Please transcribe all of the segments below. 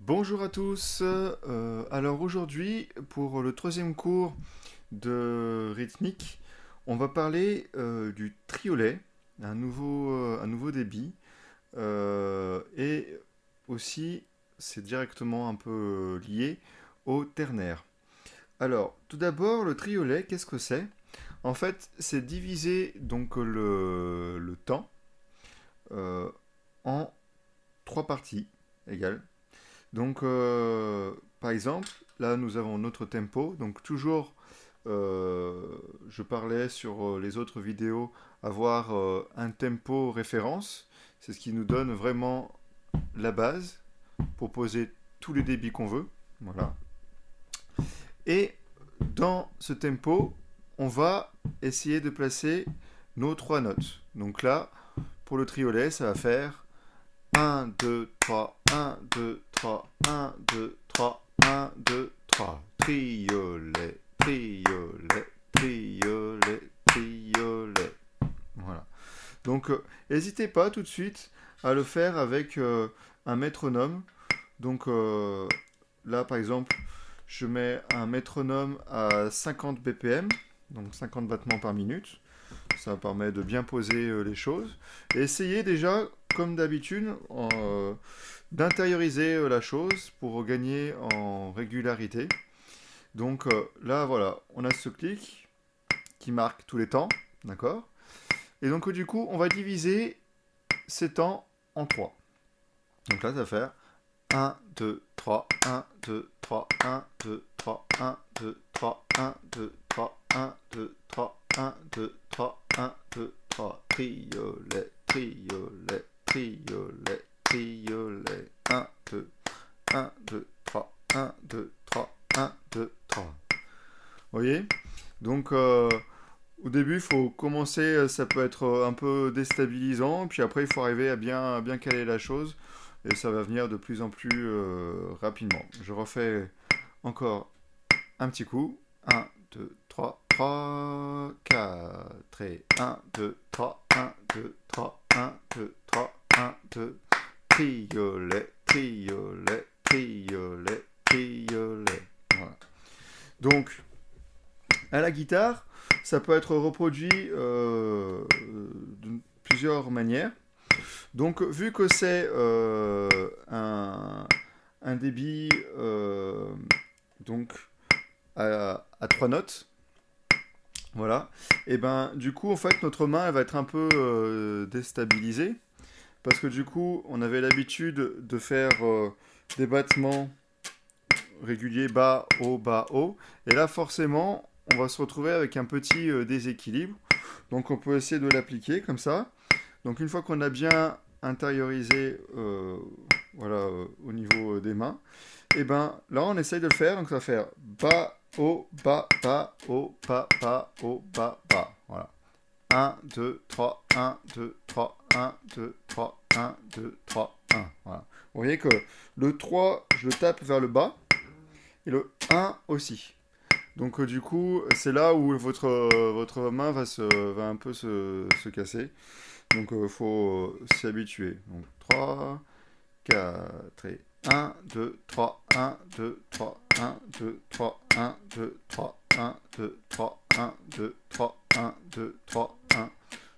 Bonjour à tous. Alors aujourd'hui, pour le troisième cours de rythmique, on va parler du triolet, un nouveau débit, et aussi, c'est directement un peu lié au ternaire. Alors, tout d'abord, le triolet, qu'est-ce que c'est? En fait, c'est diviser donc le temps euh, en trois parties égales. Donc, par exemple, là, nous avons notre tempo. Donc, toujours, je parlais sur les autres vidéos, avoir un tempo référence. C'est ce qui nous donne vraiment la base pour poser tous les débits qu'on veut. Voilà. Et dans ce tempo, on va essayer de placer nos trois notes. Donc là, pour le triolet, ça va faire 1, 2, 3, 1, 2, 3, 1, 2, 3, 1, 2, 3. Triolet, triolet, triolet, triolet. Voilà. Donc, n'hésitez pas tout de suite à le faire avec un métronome. Donc, là, par exemple, je mets un métronome à 50 BPM, donc 50 battements par minute. Ça permet de bien poser les choses. Et essayez déjà, comme d'habitude, d'intérioriser la chose pour gagner en régularité. Donc là, voilà, on a ce clic qui marque tous les temps, d'accord? Et donc du coup, on va diviser ces temps en 3. Donc là, ça va faire 1, 2, 3, 1, 2, 3, 1, 2, 3, 1, 2, 3, 1, 2, 3, 1, 2, 3, 1, 2, 3, 1, 2, 3, triolet, triolet, triolet, triolet, 1, 2, 1, 2, 3, 1, 2, 3, 1, 2, 3. Vous voyez? Donc, au début, il faut commencer, ça peut être un peu déstabilisant, puis après, il faut arriver à bien caler la chose, et ça va venir de plus en plus rapidement. Je refais encore un petit coup. 1, 2, 3, 3, 4, et 1, 2, 3, 1, 2, 3, 1, 2, 3, 1, 2, triolet, triolet, triolet, triolet. Voilà. Donc, à la guitare, ça peut être reproduit de plusieurs manières. Donc, vu que c'est un débit donc à trois notes, voilà, et ben du coup, en fait, notre main elle va être un peu déstabilisée parce que du coup, on avait l'habitude de faire des battements réguliers bas, haut, et là, forcément, on va se retrouver avec un petit déséquilibre. Donc, on peut essayer de l'appliquer comme ça. Donc une fois qu'on a bien intériorisé voilà, au niveau des mains, et ben là on essaye de le faire, donc ça va faire bas, haut, bas, haut, bas, haut, bas. Voilà. 1, 2, 3, 1, 2, 3, 1, 2, 3, 1, 2, 3, 1. Voilà. Vous voyez que le 3, je le tape vers le bas, et le 1 aussi. Donc du coup, c'est là où votre main va un peu se casser. Donc il faut s'y habituer. Donc 3, 4 et 1, 2, 3, 1, 2, 3, 1, 2, 3, 1, 2, 3, 1, 2, 3, 1, 2, 3, 1, 2, 3, 1,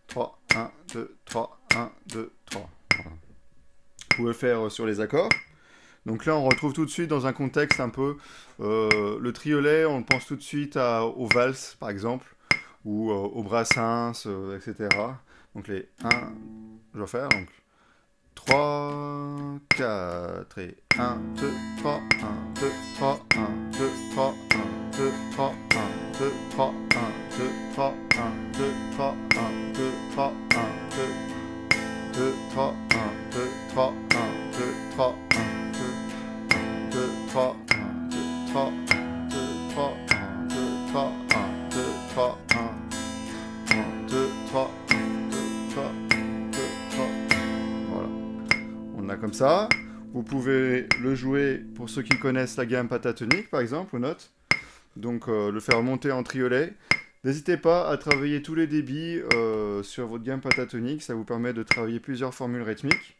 3, 1, 2, 3, 1, 2, 3. Voilà. Vous pouvez le faire sur les accords. Donc là, on retrouve tout de suite dans un contexte un peu le triolet, on pense tout de suite aux valses, par exemple, ou au brassens, etc. Donc les 1, je vais faire donc 3, 4 et 1, 2, 3, 1, 2, 3, 1, 2, 3, 1, 2, 3, 1, 2, 3, 1, 2, 3, 1, 2, 3, 1, 2, 3, 1, 2, 2, 3, 1, 2, 3, 1, 2, 3, 1, 2, 2, 3, 1, 2, 3, 2, 3, 1, 2, 3, 1, 2, 3, 1, 2, 3, 2, 3, 2, 3. Voilà. On a comme ça. Vous pouvez le jouer pour ceux qui connaissent la gamme pentatonique, par exemple, aux notes. Donc le faire monter en triolet. N'hésitez pas à travailler tous les débits sur votre gamme pentatonique. Ça vous permet de travailler plusieurs formules rythmiques.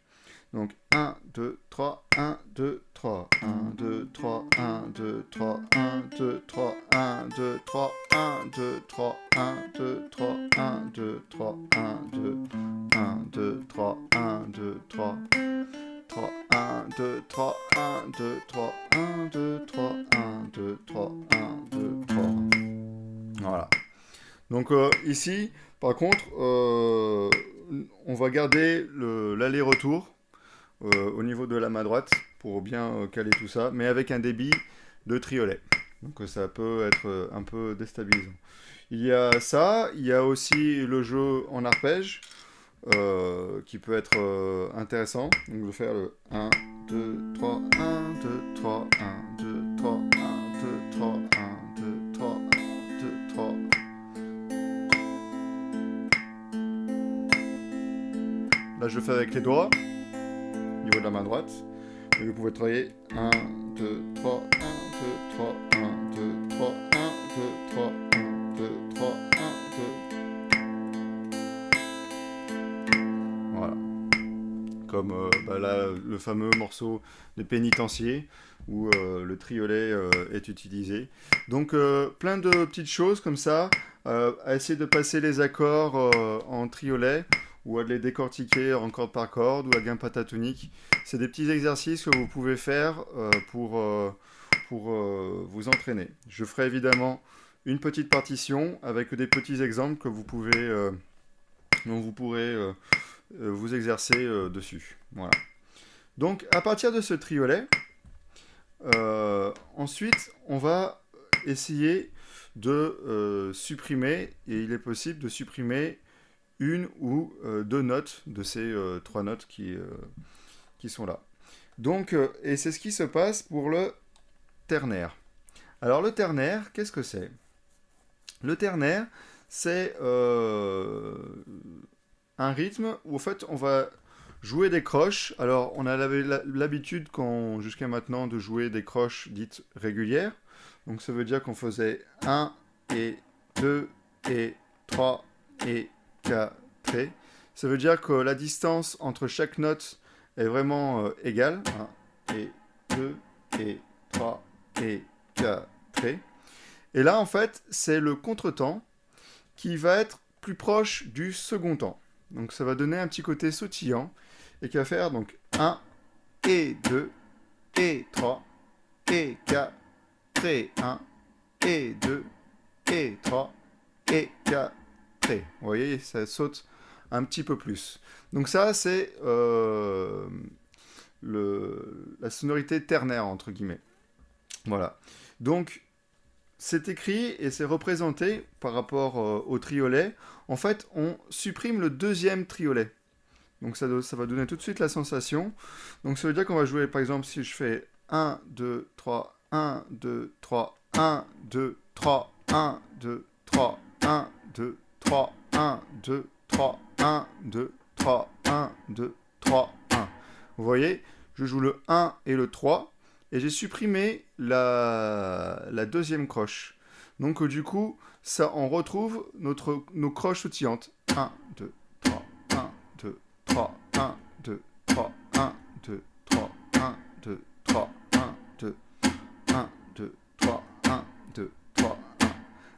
Donc 1, 2, 3, 1, 2, 3, 1, 2, 3, 1, 2, 3, 1, 2, 3, 1, 2, 3, 1, 2, 3, 1, 2, 3, 1, 2, 3, 1, 2, 1, 2, 3, 1, 2, 3, 3, 1, 2, 3, 1, 2, 3, 1, 2, 3, 1, 2, 3, 1, 2, 3. Voilà. Donc ici, par contre, on va garder l'aller-retour au niveau de la main droite pour bien caler tout ça, mais avec un débit de triolet. Donc ça peut être un peu déstabilisant. Il y a ça, il y a aussi le jeu en arpège qui peut être intéressant. Donc je vais faire le 1, 2, 3, 1, 2, 3, 1, 2, 3, 1, 2, 3, 1, 2, 3, 1, 2, 3. Là je fais avec les doigts, au niveau de la main droite. Et vous pouvez travailler 1, 2, 3, 1, 2, 3, 1, 2, 3, 1, 2, 3, 1, 2, 3, 1, 2. Voilà. Comme là, le fameux morceau des pénitenciers où le triolet est utilisé. Donc plein de petites choses comme ça, à essayer de passer les accords en triolet ou à les décortiquer en corde par corde ou à gain pentatonique. C'est des petits exercices que vous pouvez faire pour vous entraîner. Je ferai évidemment une petite partition avec des petits exemples que vous pouvez, dont vous pourrez vous exercer dessus. Voilà. Donc à partir de ce triolet, ensuite on va essayer de supprimer, et il est possible de supprimer une ou deux notes de ces trois notes qui sont là. Donc, et c'est ce qui se passe pour le ternaire. Alors le ternaire, qu'est-ce que c'est? Le ternaire, c'est un rythme où en fait on va jouer des croches. Alors on avait l'habitude jusqu'à maintenant de jouer des croches dites régulières. Donc ça veut dire qu'on faisait 1 et 2 et 3 et 4 et. Ça veut dire que la distance entre chaque note est vraiment égale. 1 et 2 et 3 et 4 et. Et là en fait c'est le contretemps qui va être plus proche du second temps. Donc ça va donner un petit côté sautillant et qui va faire donc 1 et 2 et 3 et 4 et 1 et 2 et 3 et 4 et. Vous voyez, ça saute un petit peu plus. Donc ça, c'est la sonorité ternaire, entre guillemets. Voilà. Donc, c'est écrit et c'est représenté par rapport au triolet. En fait, on supprime le deuxième triolet. Donc ça va donner tout de suite la sensation. Donc ça veut dire qu'on va jouer, par exemple, si je fais 1, 2, 3, 1, 2, 3, 1, 2, 3, 1, 2, 3, 1, 2, 3, 1, 2, 3, 1, 2, 3, 1, 2, 3, 1. Vous voyez, je joue le 1 et le 3, et j'ai supprimé la deuxième croche. Donc du coup, ça, on retrouve nos croches sautillantes. 1, 2, 3, 1, 2, 3, 1, 2, 3, 1, 2, 3, 1, 2, 3, 1, 2, 1, 2, 3, 1, 2, 3, 1.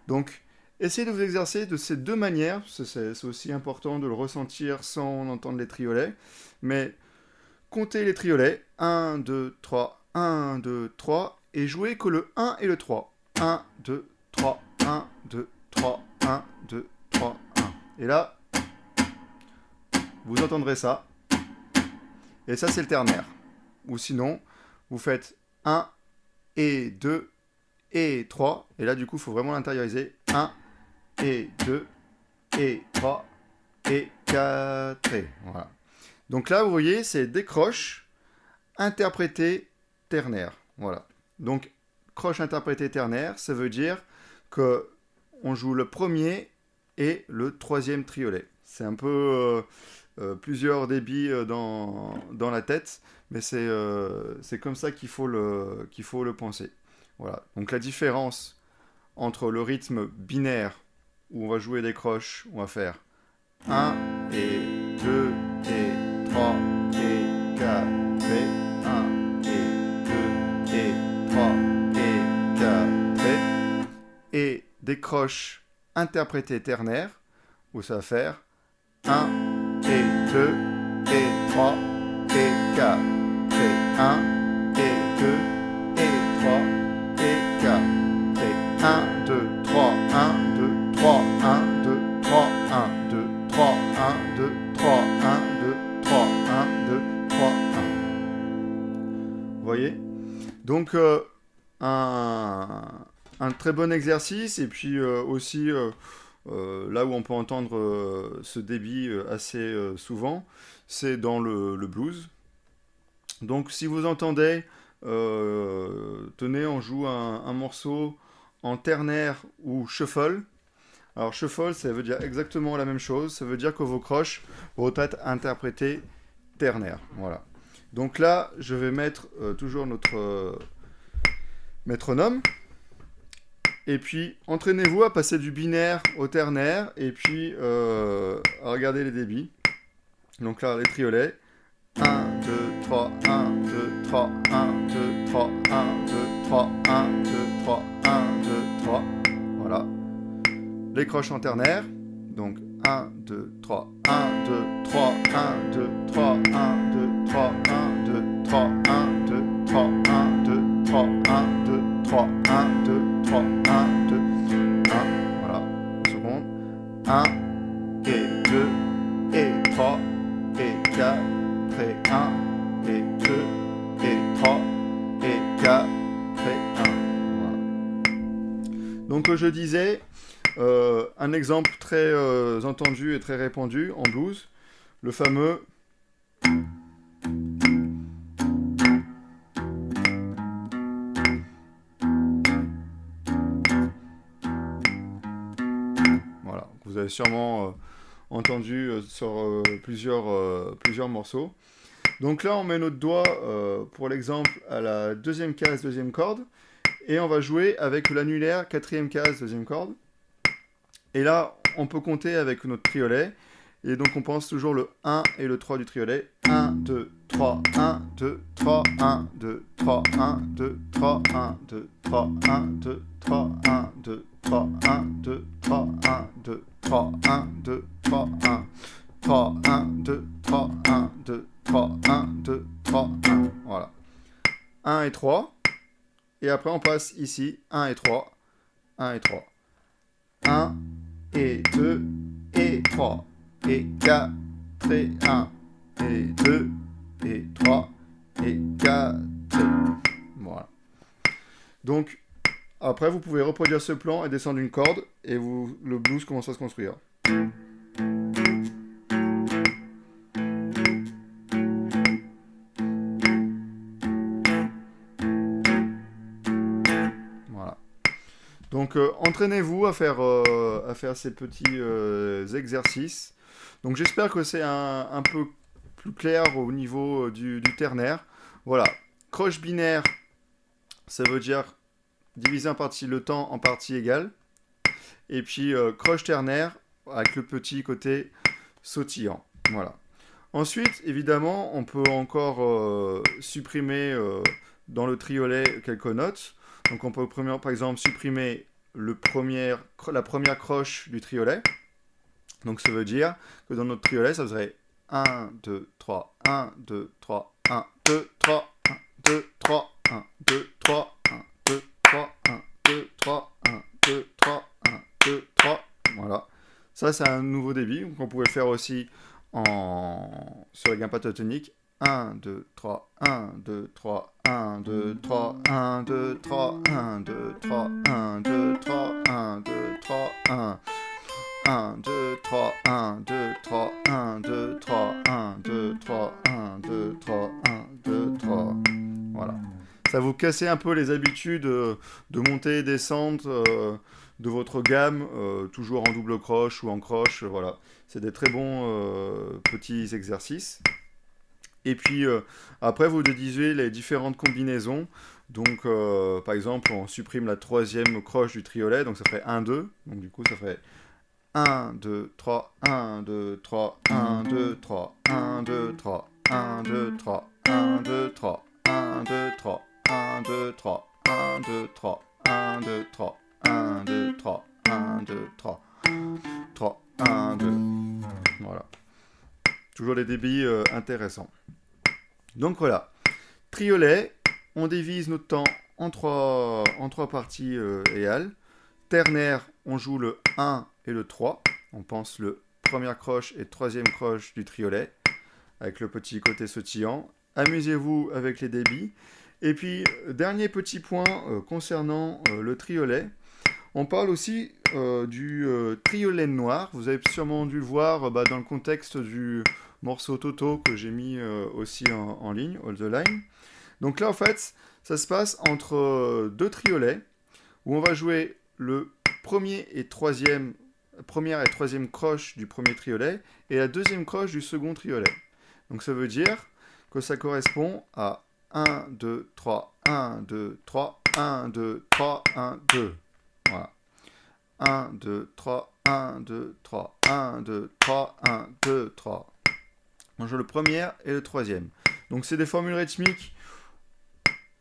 Donc, essayez de vous exercer de ces deux manières. C'est aussi important de le ressentir sans entendre les triolets. Mais comptez les triolets. 1, 2, 3, 1, 2, 3. Et jouez que le 1 et le 3. 1, 2, 3, 1, 2, 3, 1, 2, 3, 1. Et là, vous entendrez ça. Et ça, c'est le ternaire. Ou sinon, vous faites 1 et 2 et 3. Et là, du coup, il faut vraiment l'intérioriser. 1 et 2 et 3 et 4 et. Voilà. Donc là, vous voyez, c'est des croches interprétées ternaires. Voilà. Donc, croche interprétée ternaire, ça veut dire que on joue le premier et le troisième triolet. C'est un peu plusieurs débits dans la tête, mais c'est comme ça qu'il faut le penser. Voilà. Donc la différence entre le rythme binaire, où on va jouer des croches, on va faire 1 et 2 et 3 et 4 et 1 et 2 des croches interprétées ternaires, où ça va faire 1 et 2 et 3 et 4 et 1 et 2 et 3 et 4 et 1, 2, 3, 1, 2, 3, 1, 2, 3, 1, 2, 3, 1, 2, 3, 1, 2, 3, 1, 2, 3, 1. Vous voyez? Donc, un très bon exercice, et puis aussi là où on peut entendre ce débit assez souvent, c'est dans le blues. Donc si vous entendez, tenez, on joue un morceau en ternaire ou shuffle. Alors shuffle, ça veut dire exactement la même chose, ça veut dire que vos croches vont être interprétées ternaire. Voilà. Donc là, je vais mettre toujours notre métronome. Et puis, entraînez-vous à passer du binaire au ternaire, et puis à regarder les débits. Donc là, les triolets. 1, 2, 3, 1, 2, 3, 1, 2, 3, 1, 2, 3, 1, 2, 3, 1, 2, 3. Voilà. Les croches en ternaire. Donc 1, 2, 3, 1, 2, 3, 1, 2, 3, 1, 2, 3, 1, 2, 3, 1, 2, 3, 1, 2, 3, 1, 2, 3, 1, 2, 3, 1, 2, 1. Voilà. Une seconde. 1 et 2 et 3 et 4 et 1 et 2 et 3 et 4 et 1. Voilà. Donc je disais, un exemple très entendu et très répandu en blues, le fameux voilà, vous avez sûrement entendu sur plusieurs morceaux. Donc là, on met notre doigt, pour l'exemple, à la deuxième case, deuxième corde, et on va jouer avec l'annulaire, quatrième case, deuxième corde. Et là, on peut compter avec notre triolet, et donc on pense toujours le 1 et le 3 du triolet. 1, 2, 3, 1, 2, 3, 1, 2, 3, 1, 2, 3, 1, 2, 3, 1, 2, 3, 1, 2, 3, 1, 2, 3, 1, 2, 3, 1, 2, 3, 1, 3, 1, 2, 3, 1, 2, 3, 1, 2, 3, 1. Voilà. 1 et 3. Et après, on passe ici. 1 et 3. 1 et 3. 1 et 2 et 3. Et 4 et 1. Et 2 et 3 et 4 et... Voilà. Donc, après, vous pouvez reproduire ce plan et descendre une corde. Et le blues commence à se construire. Donc entraînez-vous à faire ces petits exercices. Donc j'espère que c'est un peu plus clair au niveau du ternaire. Voilà, croche binaire, ça veut dire diviser en partie le temps en parties égales. Et puis croche ternaire avec le petit côté sautillant. Voilà. Ensuite, évidemment, on peut encore supprimer dans le triolet quelques notes. Donc on peut par exemple supprimer la première croche du triolet. Donc ça veut dire que dans notre triolet, ça serait 1, 2, 3, 1, 2, 3, 1, 2, 3, 1, 2, 3, 1, 2, 3, 1, 2, 3, 1, 2, 3, 1, 2, 3, 1, 2, 3. Voilà. Ça, c'est un nouveau débit. Donc on pouvait le faire aussi sur la gamme pentatonique. 1, 2, 3, 1, 2, 3, 1, 2, 3, 1, 2, 3, 1, 2, 3, 1, 2, 3, 1, 2, 3, 1, 1, 2, 3, 1, 2, 3, 1, 2, 3, 1, 2, 3, 1, 2, 3, 1, 2, 3. Voilà. Ça vous cassez un peu les habitudes de monter et descendre de votre gamme, toujours en double croche ou en croche. Voilà. C'est des très bons petits exercices. Et puis après, vous déduisez les différentes combinaisons. Donc, par exemple, on supprime la troisième croche du triolet, donc ça ferait 1, 2. Donc, du coup, ça ferait 1, 2, 3, 1, 2, 3, 1, 2, 3, 1, 2, 3, 1, 2, 3, 1, 2, 3, 1, 2, 3, 1, 2, 3, 1, 2, 3, 1, 2, 3, 1, 2, 3, 1, 2, 3. 3, 1, 2. Voilà. Toujours des débits intéressants. Donc voilà. Triolet, on divise notre temps en trois parties égales. Ternaire, on joue le 1 et le 3. On pense le première croche et troisième croche du triolet, avec le petit côté sautillant. Amusez-vous avec les débits. Et puis, dernier petit point concernant le triolet. On parle aussi du triolet noir. Vous avez sûrement dû le voir dans le contexte du morceau Toto que j'ai mis aussi en ligne, All the Line. Donc là, en fait, ça se passe entre deux triolets où on va jouer le première et troisième croche du premier triolet et la deuxième croche du second triolet. Donc ça veut dire que ça correspond à 1, 2, 3, 1, 2, 3, 1, 2, 3, 1, 2. Voilà. 1, 2, 3, 1, 2, 3, 1, 2, 3, 1, 2, 3. On joue le premier et le troisième. Donc c'est des formules rythmiques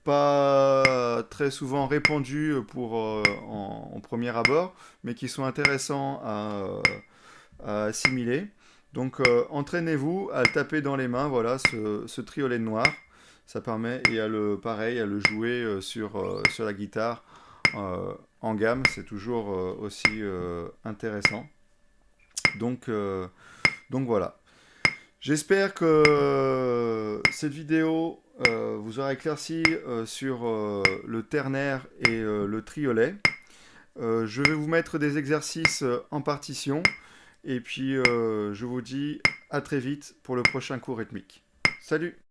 pas très souvent répandues en premier abord, mais qui sont intéressants à assimiler. Donc entraînez-vous à le taper dans les mains, voilà, ce triolet noir. Ça permet, et pareil, à le jouer sur la guitare en gamme, c'est toujours aussi intéressant. Donc voilà. J'espère que cette vidéo vous aura éclairci sur le ternaire et le triolet. Je vais vous mettre des exercices en partition. Et puis je vous dis à très vite pour le prochain cours rythmique. Salut!